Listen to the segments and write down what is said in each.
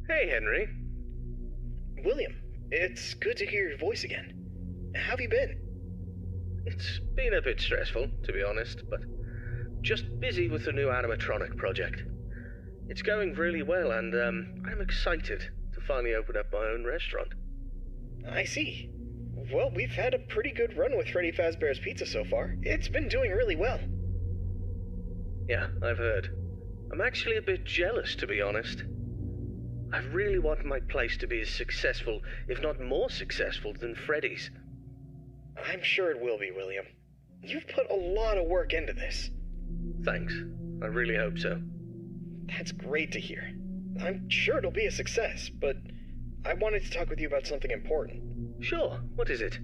Hey, Henry. William, it's good to hear your voice again. How have you been? It's been a bit stressful, to be honest, but just busy with the new animatronic project. It's going really well, and I'm excited to finally open up my own restaurant. I see. Well, we've had a pretty good run with Freddy Fazbear's Pizza so far. It's been doing really well. Yeah, I've heard. I'm actually a bit jealous, to be honest. I really want my place to be as successful, if not more successful, than Freddy's. I'm sure it will be, William. You've put a lot of work into this. Thanks. I really hope so. That's great to hear. I'm sure it'll be a success, but I wanted to talk with you about something important. Sure, what is it?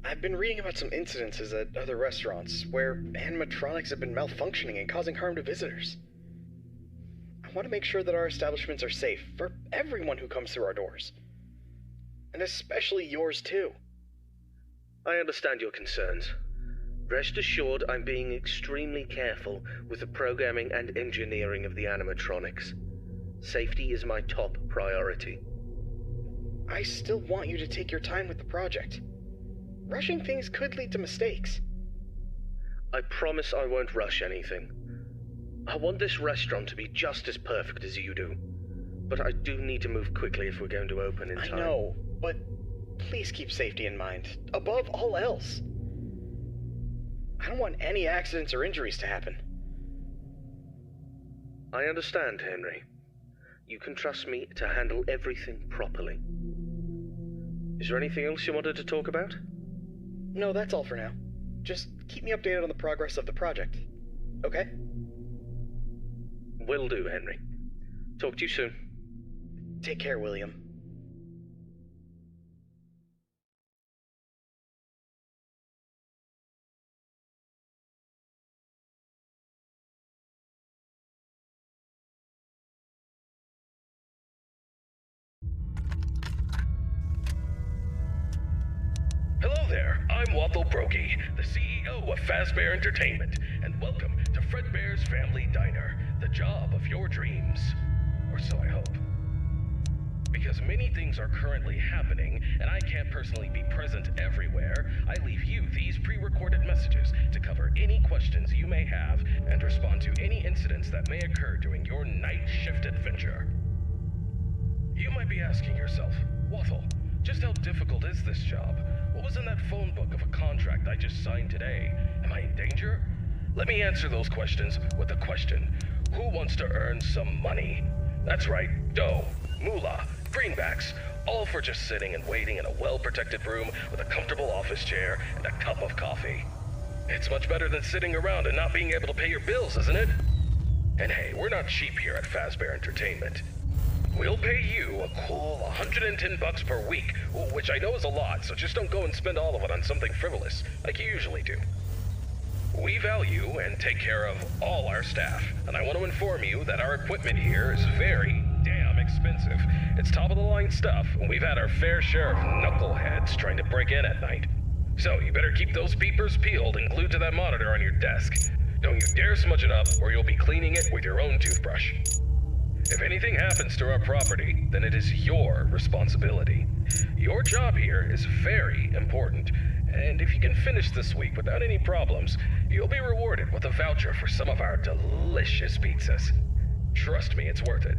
I've been reading about some incidences at other restaurants where animatronics have been malfunctioning and causing harm to visitors. I want to make sure that our establishments are safe for everyone who comes through our doors. And especially yours too. I understand your concerns. Rest assured I'm being extremely careful with the programming and engineering of the animatronics. Safety is my top priority. I still want you to take your time with the project. Rushing things could lead to mistakes. I promise I won't rush anything. I want this restaurant to be just as perfect as you do. But I do need to move quickly if we're going to open in time. I know, but please keep safety in mind, above all else. I don't want any accidents or injuries to happen. I understand, Henry. You can trust me to handle everything properly. Is there anything else you wanted to talk about? No, that's all for now. Just keep me updated on the progress of the project. Okay? Will do, Henry. Talk to you soon. Take care, William. Hello there, I'm Waffle Brokey, the CEO of Fazbear Entertainment, and welcome to Fredbear's Family Diner, the job of your dreams. Or so I hope. Because many things are currently happening, and I can't personally be present everywhere, I leave you these pre-recorded messages to cover any questions you may have and respond to any incidents that may occur during your night shift adventure. You might be asking yourself, Waffle, just how difficult is this job? What was in that phone book of a contract I just signed today? Am I in danger? Let me answer those questions with a question. Who wants to earn some money? That's right, dough, moolah, greenbacks, all for just sitting and waiting in a well-protected room with a comfortable office chair and a cup of coffee. It's much better than sitting around and not being able to pay your bills, isn't it? And hey, we're not cheap here at Fazbear Entertainment. We'll pay you a cool $110 per week, which I know is a lot, so just don't go and spend all of it on something frivolous, like you usually do. We value and take care of all our staff, and I want to inform you that our equipment here is very damn expensive. It's top-of-the-line stuff, and we've had our fair share of knuckleheads trying to break in at night. So you better keep those peepers peeled and glued to that monitor on your desk. Don't you dare smudge it up, or you'll be cleaning it with your own toothbrush. If anything happens to our property, then it is your responsibility. Your job here is very important, and if you can finish this week without any problems, you'll be rewarded with a voucher for some of our delicious pizzas. Trust me, it's worth it.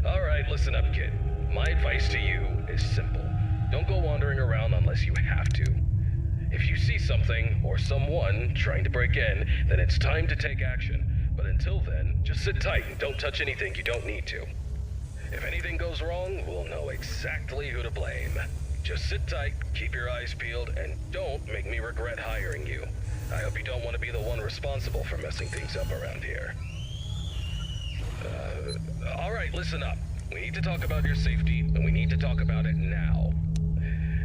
Alright, listen up, kid. My advice to you is simple. Don't go wandering around unless you have to. If you see something or someone trying to break in, then it's time to take action. But until then, just sit tight and don't touch anything you don't need to. If anything goes wrong, we'll know exactly who to blame. Just sit tight, keep your eyes peeled, and don't make me regret hiring you. I hope you don't want to be the one responsible for messing things up around here. Alright, listen up. We need to talk about your safety, and we need to talk about it now.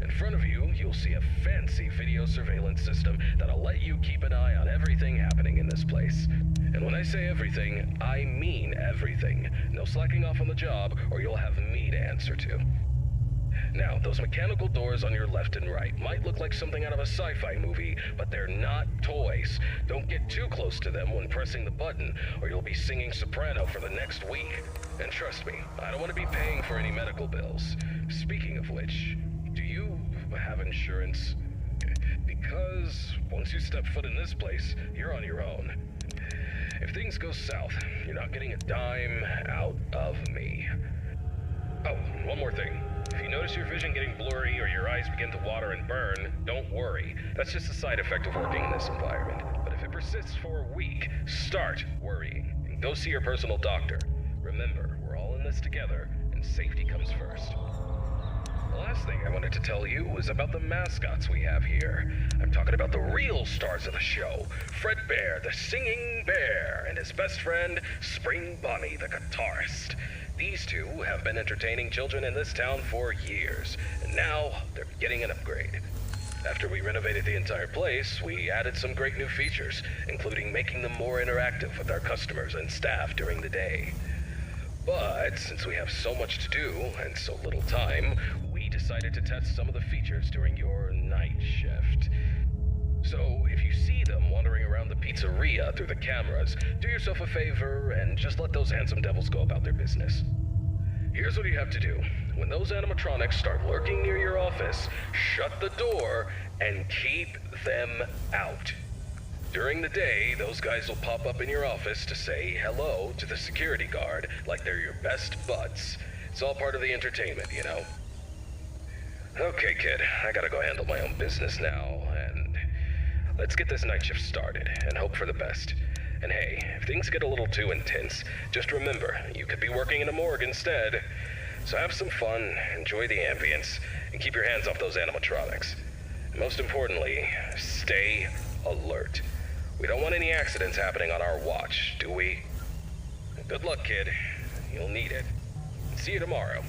In front of you, you'll see a fancy video surveillance system that'll let you keep an eye on everything happening in this place. And when I say everything, I mean everything. No slacking off on the job, or you'll have me to answer to. Now, those mechanical doors on your left and right might look like something out of a sci-fi movie, but they're not toys. Don't get too close to them when pressing the button, or you'll be singing soprano for the next week. And trust me, I don't want to be paying for any medical bills. Speaking of which, do you have insurance? Because once you step foot in this place, you're on your own. If things go south, you're not getting a dime out of me. Oh, one more thing. If you notice your vision getting blurry or your eyes begin to water and burn, don't worry. That's just a side effect of working in this environment. But if it persists for a week, start worrying and go see your personal doctor. Remember, we're all in this together, and safety comes first. The last thing I wanted to tell you was about the mascots we have here. I'm talking about the real stars of the show. Fredbear, the singing bear, and his best friend, Spring Bonnie, the guitarist. These two have been entertaining children in this town for years, and now they're getting an upgrade. After we renovated the entire place, we added some great new features, including making them more interactive with our customers and staff during the day. But since we have so much to do and so little time, we decided to test some of the features during your night shift. So if you see them wandering around the pizzeria through the cameras, do yourself a favor and just let those handsome devils go about their business. Here's what you have to do. When those animatronics start lurking near your office, shut the door and keep them out. During the day, those guys will pop up in your office to say hello to the security guard like they're your best buds. It's all part of the entertainment, you know? Okay, kid, I gotta go handle my own business now, and let's get this night shift started and hope for the best. And hey, if things get a little too intense, just remember, you could be working in a morgue instead. So have some fun, enjoy the ambience, and keep your hands off those animatronics. And most importantly, stay alert. We don't want any accidents happening on our watch, do we? Good luck, kid. You'll need it. See you tomorrow.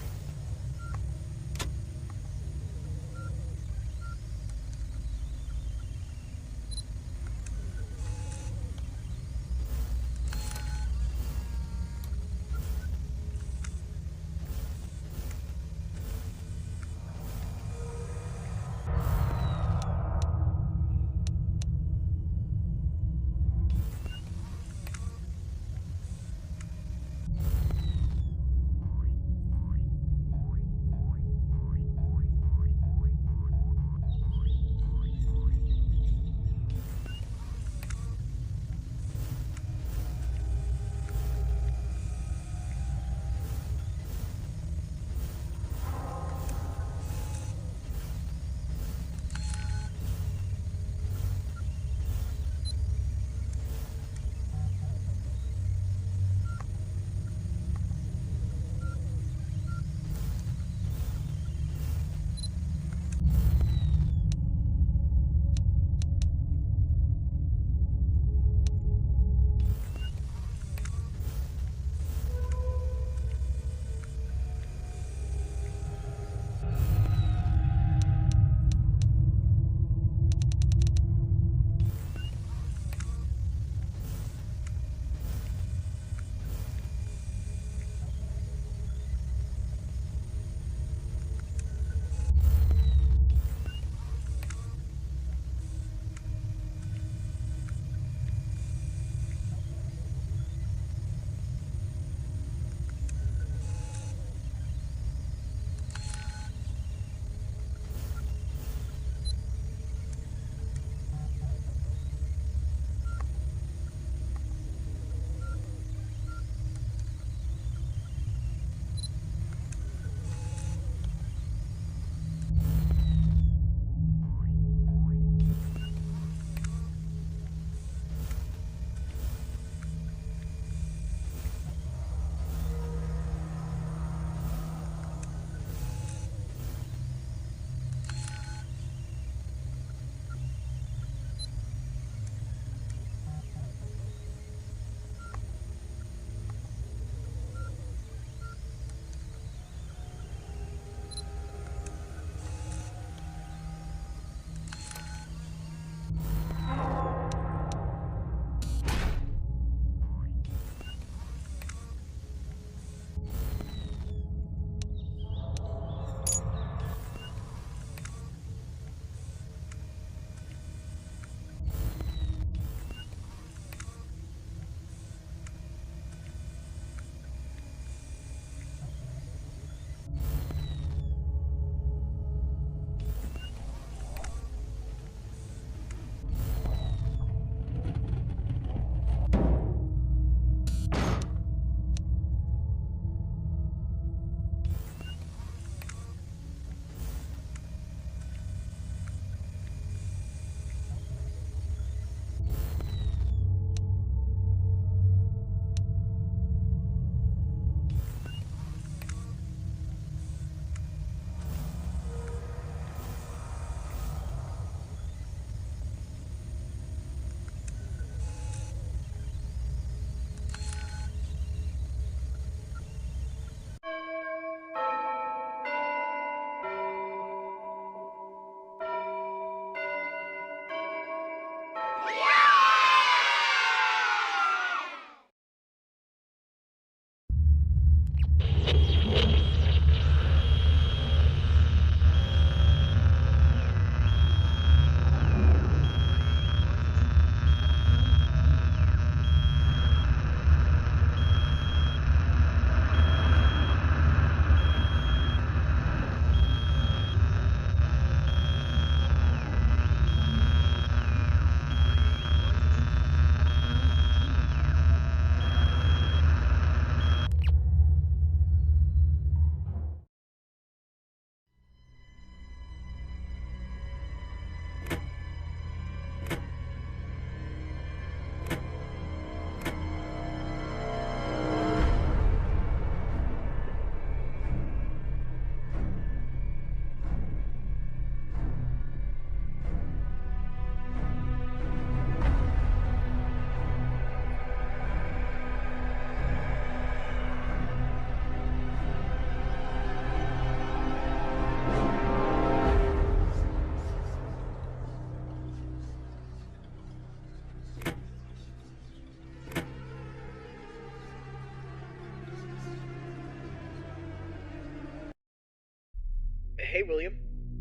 Hey, William.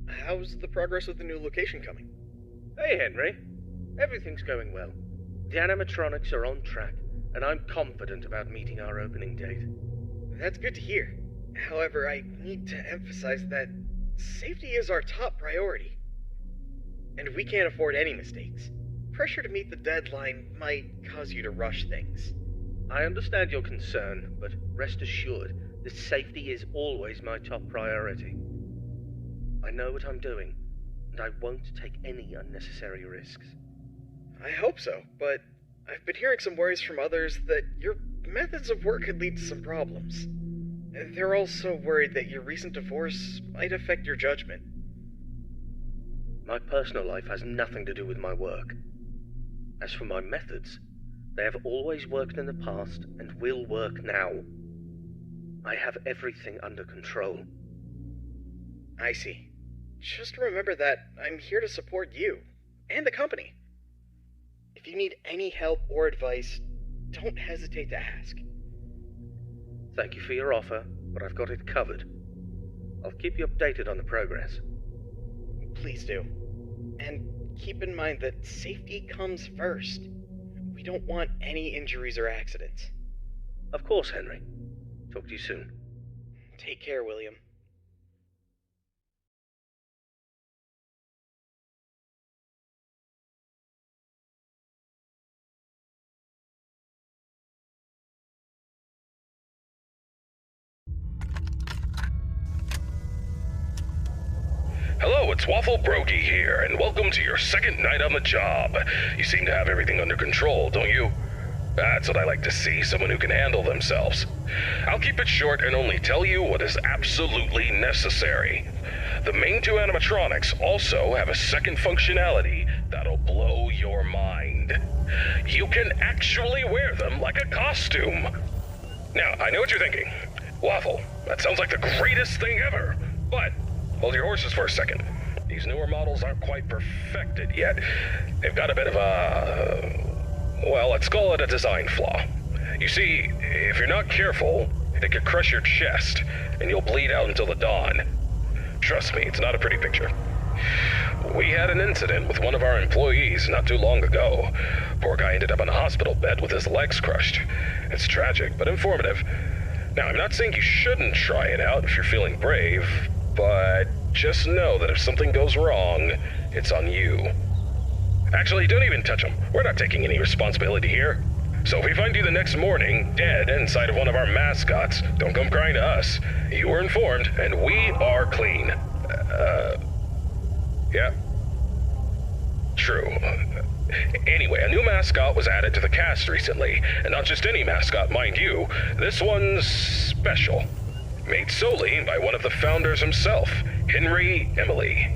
How's the progress with the new location coming? Hey, Henry. Everything's going well. The animatronics are on track, and I'm confident about meeting our opening date. That's good to hear. However, I need to emphasize that safety is our top priority. And we can't afford any mistakes. Pressure to meet the deadline might cause you to rush things. I understand your concern, but rest assured that safety is always my top priority. I know what I'm doing, and I won't take any unnecessary risks. I hope so, but I've been hearing some worries from others that your methods of work could lead to some problems. They're also worried that your recent divorce might affect your judgment. My personal life has nothing to do with my work. As for my methods, they have always worked in the past and will work now. I have everything under control. I see. Just remember that I'm here to support you and the company. If you need any help or advice, don't hesitate to ask. Thank you for your offer, but I've got it covered. I'll keep you updated on the progress. Please do. And keep in mind that safety comes first. We don't want any injuries or accidents. Of course, Henry. Talk to you soon. Take care, William. Hello, it's Waffle Brokey here, and welcome to your second night on the job. You seem to have everything under control, don't you? That's what I like to see, someone who can handle themselves. I'll keep it short and only tell you what is absolutely necessary. The main two animatronics also have a second functionality that'll blow your mind. You can actually wear them like a costume. Now, I know what you're thinking. Waffle, that sounds like the greatest thing ever. But hold your horses for a second. These newer models aren't quite perfected yet. They've got a bit of well, let's call it a design flaw. You see, if you're not careful, it could crush your chest, and you'll bleed out until the dawn. Trust me, it's not a pretty picture. We had an incident with one of our employees not too long ago. Poor guy ended up in a hospital bed with his legs crushed. It's tragic, but informative. Now, I'm not saying you shouldn't try it out if you're feeling brave, but just know that if something goes wrong, it's on you. Actually, don't even touch him. We're not taking any responsibility here. So if we find you the next morning, dead inside of one of our mascots, don't come crying to us. You were informed, and we are clean. Yeah. True. Anyway, a new mascot was added to the cast recently, and not just any mascot, mind you. This one's special. Made solely by one of the founders himself, Henry Emily.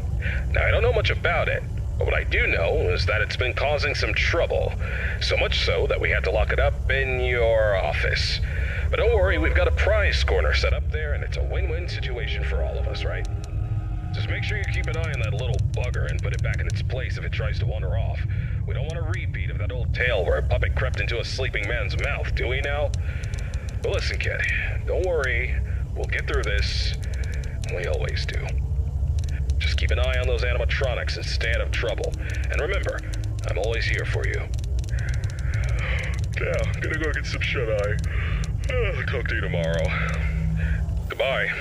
Now, I don't know much about it, but what I do know is that it's been causing some trouble. So much so that we had to lock it up in your office. But don't worry, we've got a prize corner set up there, and it's a win-win situation for all of us, right? Just make sure you keep an eye on that little bugger and put it back in its place if it tries to wander off. We don't want a repeat of that old tale where a puppet crept into a sleeping man's mouth, do we now? But listen, kid, don't worry. We'll get through this. We always do. Just keep an eye on those animatronics and stay out of trouble. And remember, I'm always here for you. Yeah, I'm gonna go get some shut-eye. Talk to you tomorrow. Goodbye.